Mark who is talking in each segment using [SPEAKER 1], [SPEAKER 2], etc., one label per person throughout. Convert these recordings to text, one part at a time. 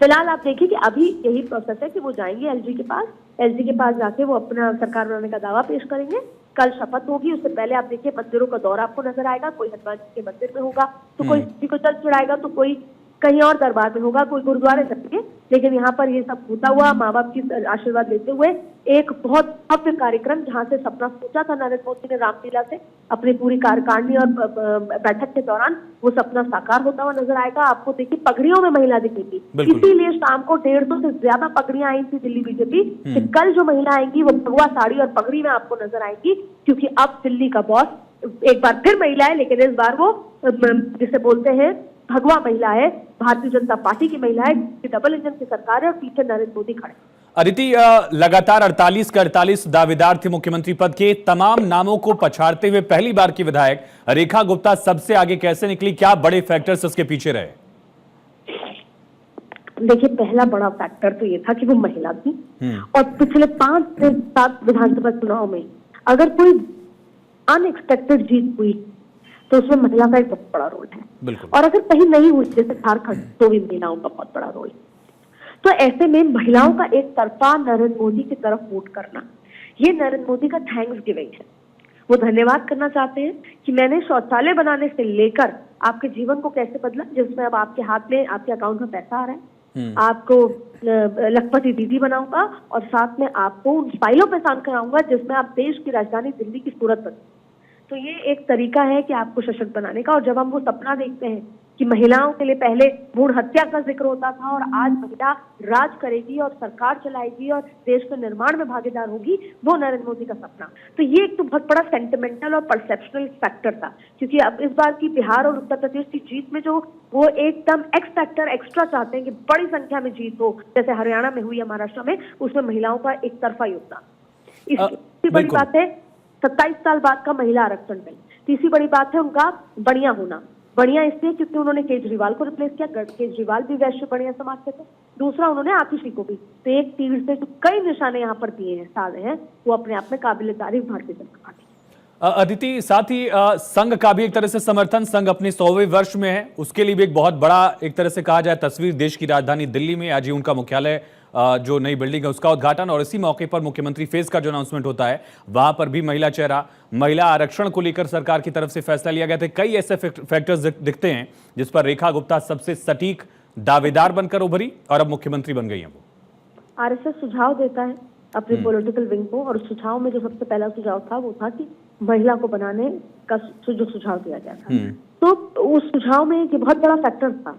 [SPEAKER 1] फिलहाल आप देखिए कि अभी यही प्रोसेस है कि वो जाएंगे एलजी के पास जाके वो अपना सरकार बनाने का दावा पेश करेंगे। कल शपथ होगी, उससे पहले आप देखिए मंदिरों का दौरा आपको नजर आएगा। कोई हनुमान जी के मंदिर में होगा तो कोई किसी को जल चढ़ाएगा, तो कोई कहीं और दरबार में होगा, कोई गुरुद्वारे जाएंगे। लेकिन यहाँ पर ये सब होता हुआ माँ बाप की आशीर्वाद लेते हुए एक बहुत भव्य कार्यक्रम, जहाँ से सपना सोचा था नरेंद्र मोदी ने रामलीला से अपनी पूरी कार्यकारिणी और बैठक के दौरान, वो सपना साकार होता हुआ नजर आएगा। आपको देखिए पगड़ियों में महिला दिखेगी, इसीलिए शाम को 150 से ज्यादा पगड़ियां आई थी दिल्ली बीजेपी कि कल जो महिला आएंगी वो भगवा साड़ी और पगड़ी में आपको नजर आएंगी, क्योंकि अब दिल्ली का बॉस एक बार फिर महिला है, लेकिन इस बार वो जिसे बोलते हैं भगवा महिला है, भारतीय जनता पार्टी की महिला है, डबल इंजन की सरकार है और पीछे नरेंद्र मोदी खड़े।
[SPEAKER 2] अदिति, लगातार 48 के 48 दावेदार थे मुख्यमंत्री पद के। तमाम नामों को पछाड़ते हुए पहली बार की विधायक रेखा गुप्ता सबसे आगे कैसे निकली? क्या बड़े फैक्टर्स उसके पीछे रहे?
[SPEAKER 1] देखिए, पहला बड़ा फैक्टर तो ये था कि वो महिला थी और पिछले 5 से 7 विधानसभा चुनाव में अगर कोई अनएक्सपेक्टेड जीत हुई तो उसमें महिला का एक बहुत बड़ा रोल है। और अगर कहीं नहीं हुई, जैसे झारखंड, तो भी महिलाओं का बहुत बड़ा रोल है। तो ऐसे में महिलाओं का एक तरफा नरेंद्र मोदी की तरफ वोट करना, ये नरेंद्र मोदी का थैंक्स गिविंग है। वो धन्यवाद करना चाहते हैं कि मैंने शौचालय बनाने से लेकर आपके जीवन को कैसे बदला, जिसमें अब आपके हाथ में, आपके अकाउंट में पैसा आ रहा है, आपको लखपति दीदी बनाऊंगा और साथ में आपको उन फाइलों पे साइन कराऊंगा जिसमें आप देश की राजधानी दिल्ली की सूरत बन। तो ये एक तरीका है कि आपको सशक्त बनाने का। और जब हम वो सपना देखते हैं कि महिलाओं के लिए पहले भ्रूण हत्या का जिक्र होता था और आज महिला राज करेगी और सरकार चलाएगी और देश के निर्माण में भागीदार होगी, वो नरेंद्र मोदी का सपना। तो ये एक तो बहुत बड़ा सेंटिमेंटल और परसेप्शनल फैक्टर था, क्योंकि अब इस बार की बिहार और उत्तर प्रदेश की जीत में जो वो एकदम एक्स फैक्टर एक्स्ट्रा चाहते हैं कि बड़ी संख्या में जीत हो, जैसे हरियाणा में हुई, महाराष्ट्र में, उसमें महिलाओं का एक तरफा योगदान। इसकी बड़ी बात है 27 साल बाद का महिला आरक्षण बिल। तीसरी बड़ी बात है उनका बढ़िया होना। बढ़िया इसलिए क्योंकि उन्होंने केजरीवाल को रिप्लेस किया, केजरीवाल भी वैश्य बढ़िया समाज से थे। दूसरा, उन्होंने आतिशी को भी। तो एक तीर से जो कई निशाने यहाँ पर दिए हैं, साधे हैं, वो अपने आप में काबिल तारीफ भारतीय जनता पार्टी।
[SPEAKER 2] अदिति, साथ ही संघ का भी एक तरह से समर्थन, संघ अपने 100वें वर्ष में है, उसके लिए भी एक बहुत बड़ा एक तरह से कहा जाए तस्वीर देश की राजधानी दिल्ली में आज ही उनका मुख्यालय जो नई बिल्डिंग है उसका उद्घाटन, और इसी मौके पर मुख्यमंत्री फेस का जो अनाउंसमेंट होता है वहां पर भी महिला चेहरा, महिला आरक्षण को लेकर सरकार की तरफ से फैसला लिया गया था। कई ऐसे फैक्टर्स दिखते हैं जिस पर रेखा गुप्ता सबसे सटीक दावेदार बनकर उभरी और अब मुख्यमंत्री बन गई है। वो
[SPEAKER 1] आरएसएस सुझाव देता है अपनी पॉलिटिकल विंग को, और सुझाव में जो सबसे पहला सुझाव था वो था कि महिला को बनाने का जो सुझाव दिया गया था, तो उस सुझाव में ये बहुत बड़ा फैक्टर था।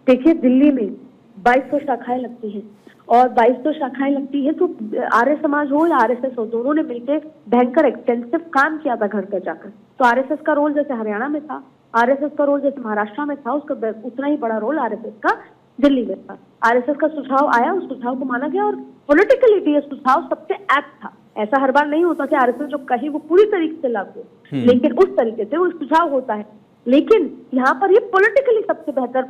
[SPEAKER 1] देखिए, दिल्ली में 2200 शाखाएं लगती हैं और 2200 शाखाएं लगती है तो आर्य समाज हो या आरएसएस हो, दोनों ने मिलकर भयंकर एक्सटेंसिव काम किया था घर घर जाकर। तो आरएसएस का रोल जैसे हरियाणा में था, आरएसएस का रोल जैसे महाराष्ट्र में था, उसका उतना ही बड़ा रोल आरएसएस का दिल्ली में था। आरएसएस का सुझाव आया, उस सुझाव को माना गया और पॉलिटिकली भी यह सुझाव सबसे एक्ट था। ऐसा हर बार नहीं होता कि आरएसएस जो कहे वो पूरी तरीके से लागू, लेकिन उस तरीके से वो सुझाव होता है। लेकिन यहाँ पर ये पॉलिटिकली सबसे बेहतर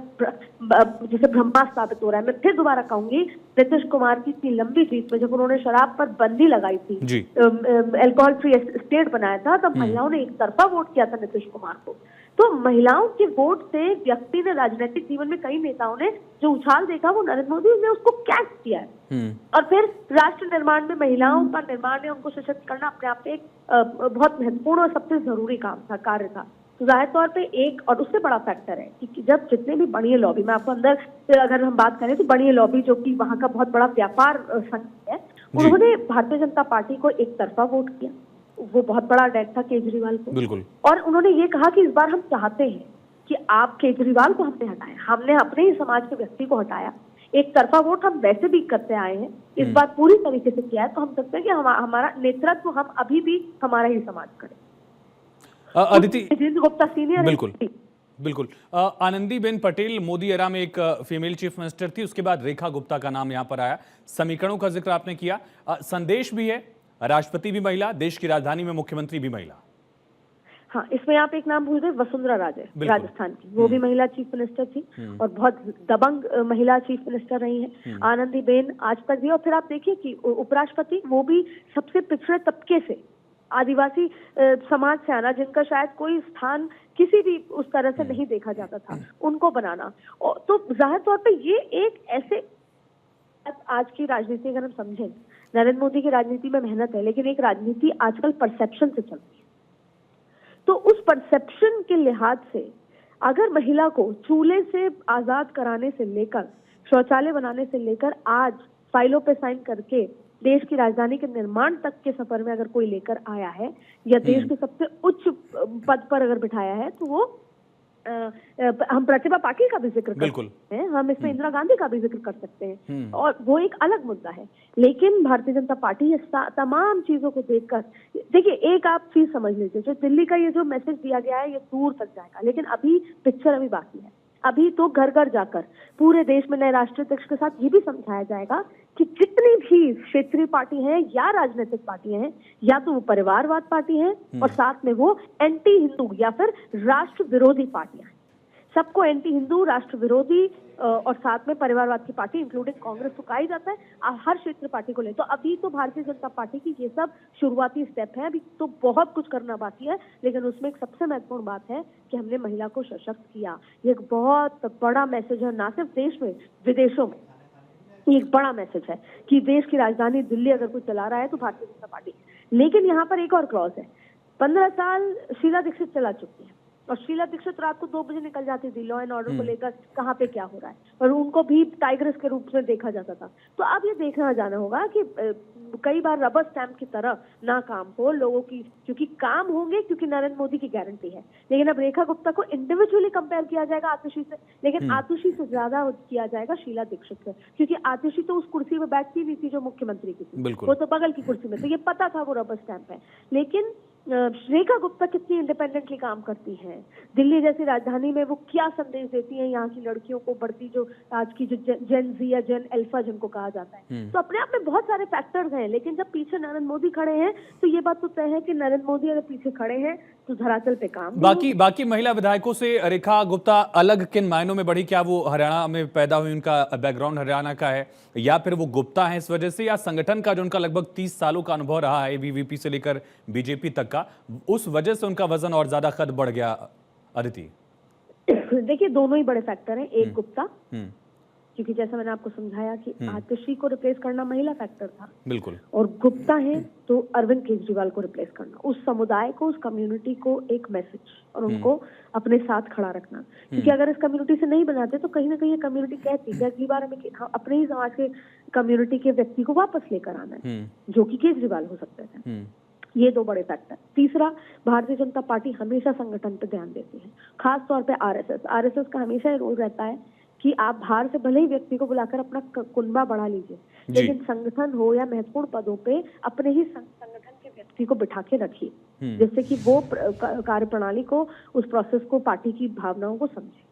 [SPEAKER 1] जैसे ब्रह्मास्त्र साबित हो रहा है। मैं फिर दोबारा कहूंगी, नीतीश कुमार की इतनी लंबी जीत में जब उन्होंने शराब पर बंदी लगाई थी, अल्कोहल फ्री स्टेट बनाया था, तब महिलाओं ने एक तरफा वोट किया था नीतीश कुमार को। तो महिलाओं के वोट से व्यक्ति ने राजनीतिक जीवन में कई नेताओं ने जो उछाल देखा वो नरेंद्र मोदी ने उसको कैच किया है। और फिर राष्ट्र निर्माण में महिलाओं का निर्माण है, उनको सशक्त करना अपने आप में एक बहुत महत्वपूर्ण और सबसे जरूरी काम था, कार्य था। तो जाहिर तौर पे एक और उससे बड़ा फैक्टर है कि जब जितने भी बड़ी लॉबी में आपको अंदर अगर हम बात करें तो बड़ी लॉबी जो कि वहां का बहुत बड़ा व्यापार संघ है, उन्होंने भारतीय जनता पार्टी को एक तरफा वोट किया। वो बहुत बड़ा अटैक था केजरीवाल को, बिल्कुल। और उन्होंने ये कहा कि इस बार हम चाहते हैं कि आप केजरीवाल को हमने हटाया, हमने अपने ही समाज के व्यक्ति को हटाया। एक तरफा वोट हम वैसे भी करते आए हैं, इस बार पूरी तरीके से किया है, तो हम सकते हैं कि हमारा नेतृत्व हम अभी भी हमारा ही समाज करें।
[SPEAKER 2] अदिति,
[SPEAKER 1] गुप्ता सीनियर,
[SPEAKER 2] बिल्कुल बिल्कुल। आनंदीबेन पटेल मोदी एरा में एक फीमेल चीफ मिनिस्टर थी, उसके बाद रेखा गुप्ता का नाम यहां पर आया। समीकरणों का जिक्र आपने किया, संदेश भी है, राष्ट्रपति भी महिला, देश की राजधानी में मुख्यमंत्री भी महिला।
[SPEAKER 1] हाँ, इसमें आप एक नाम भूल गए, वसुंधरा राजे, राजस्थान की, वो भी महिला चीफ मिनिस्टर थी और बहुत दबंग महिला चीफ मिनिस्टर रही हैं। आनंदीबेन आज तक भी। और फिर आप देखिए कि उपराष्ट्रपति वो भी सबसे पिछड़े तबके से आदिवासी समाज से आना, जिनका शायद कोई स्थान किसी भी उस तरह से नहीं देखा जाता था, उनको बनाना। और तो जाहिर तौर पे ये एक ऐसे, आज की राजनीति अगर हम समझें, नरेंद्र मोदी की राजनीति में मेहनत है, लेकिन एक राजनीति आजकल परसेप्शन से चलती है। तो उस परसेप्शन के लिहाज से अगर महिला को चूल्हे से आजाद कराने से लेकर, शौचालय बनाने से लेकर, आज फाइलों पे साइन करके देश की राजधानी के निर्माण तक के सफर में अगर कोई लेकर आया है, या देश के सबसे उच्च पद पर अगर बिठाया है, तो वो हम प्रतिभा पाटिल का भी जिक्र कर सकते हैं, हम इसमें इंदिरा गांधी का भी जिक्र कर सकते हैं, और वो एक अलग मुद्दा है। लेकिन भारतीय जनता पार्टी ये तमाम चीजों को देखकर, देखिए एक आप चीज समझ लीजिए, जो दिल्ली का ये जो मैसेज दिया गया है ये दूर तक जाएगा, लेकिन अभी पिक्चर अभी बाकी है। अभी तो घर घर जाकर पूरे देश में नए राष्ट्रीय अध्यक्ष के साथ ये भी समझाया जाएगा कि जितनी भी क्षेत्रीय पार्टी हैं या राजनीतिक पार्टियां हैं, या तो वो परिवारवाद पार्टी है और साथ में वो एंटी हिंदू या फिर राष्ट्र विरोधी पार्टियां हैं। सबको एंटी हिंदू, राष्ट्र विरोधी और साथ में परिवारवाद की पार्टी इंक्लूडिंग कांग्रेस को कहा जाता है हर क्षेत्र पार्टी को ले। तो अभी तो भारतीय जनता पार्टी की ये सब शुरुआती स्टेप है, अभी तो बहुत कुछ करना बाकी है, लेकिन उसमें एक सबसे महत्वपूर्ण बात है कि हमने महिला को सशक्त किया। ये एक बहुत बड़ा मैसेज है, ना सिर्फ देश में, विदेशों में एक बड़ा मैसेज है कि देश की राजधानी दिल्ली अगर कोई चला रहा है तो भारतीय जनता पार्टी। लेकिन यहाँ पर एक और क्लॉज है, 15 साल शीला दीक्षित चला चुकी है, और शीला दीक्षित रात को 2 बजे निकल जाती थी लॉ एंड ऑर्डर को लेकर कहाँ पे क्या हो रहा है, और उनको भी टाइग्रेस के रूप में देखा जाता था। तो अब ये देखना जाना होगा कि कई बार रबर स्टैम्प की तरह ना काम हो लोगों की, क्योंकि काम होंगे क्योंकि नरेंद्र मोदी की गारंटी है। लेकिन अब रेखा गुप्ता को इंडिविजुअली कंपेयर किया जाएगा आतिशी से, लेकिन आतिशी से ज्यादा किया जाएगा शीला दीक्षित से, क्योंकि आतिशी तो उस कुर्सी में बैठती नहीं थी जो मुख्यमंत्री की थी, वो तो बगल की कुर्सी में, तो ये पता था वो रबर स्टैम्प है। लेकिन रेखा गुप्ता कितनी इंडिपेंडेंटली काम करती हैं, दिल्ली जैसी राजधानी में वो क्या संदेश देती हैं यहाँ की लड़कियों को, बढ़ती जो आज की जो जेन जी या जेन अल्फा जिनको कहा जाता है। तो अपने आप में बहुत सारे फैक्टर्स हैं, लेकिन जब पीछे नरेंद्र मोदी खड़े हैं तो ये बात तो तय है कि नरेंद्र मोदी अगर पीछे खड़े हैं तो धरातल पे काम।
[SPEAKER 2] बाकी महिला विधायकों से रेखा गुप्ता अलग किन मायनों में बढ़ी? क्या वो हरियाणा में पैदा हुई, उनका बैकग्राउंड हरियाणा का है, या फिर वो गुप्ता है इस वजह से, या संगठन का जो उनका लगभग 30 सालों का अनुभव रहा है एबीवीपी से लेकर बीजेपी तक का, उस वजह से उनका वजन और ज्यादा कद बढ़ गया? अदिति,
[SPEAKER 1] देखिए दोनों ही बड़े फैक्टर हैं। एक गुप्ता, क्योंकि जैसा मैंने आपको समझाया कि आतिशी को रिप्लेस करना महिला फैक्टर था, बिल्कुल, और गुप्ता है तो अरविंद केजरीवाल को रिप्लेस करना, उस समुदाय को, उस कम्युनिटी को एक मैसेज और उनको अपने साथ खड़ा रखना। क्योंकि अगर इस कम्युनिटी से नहीं बनाते तो कहीं ना कहीं ये कम्युनिटी कहती है अगली बार हमें अपने ही समाज के कम्युनिटी के व्यक्ति को वापस लेकर आना है, जो कि केजरीवाल हो सकते थे। ये 2 बड़े फैक्टर। तीसरा, भारतीय जनता पार्टी हमेशा संगठन पर ध्यान देती है, खास तौर पे आरएसएस का हमेशा ये रोल रहता है कि आप बाहर से भले ही व्यक्ति को बुलाकर अपना कुनबा बढ़ा लीजिए, लेकिन संगठन हो या महत्वपूर्ण पदों पे अपने ही संगठन के व्यक्ति को बिठा के रखिए, जिससे कि वो कार्यप्रणाली को, उस प्रोसेस को, पार्टी की भावनाओं को समझे।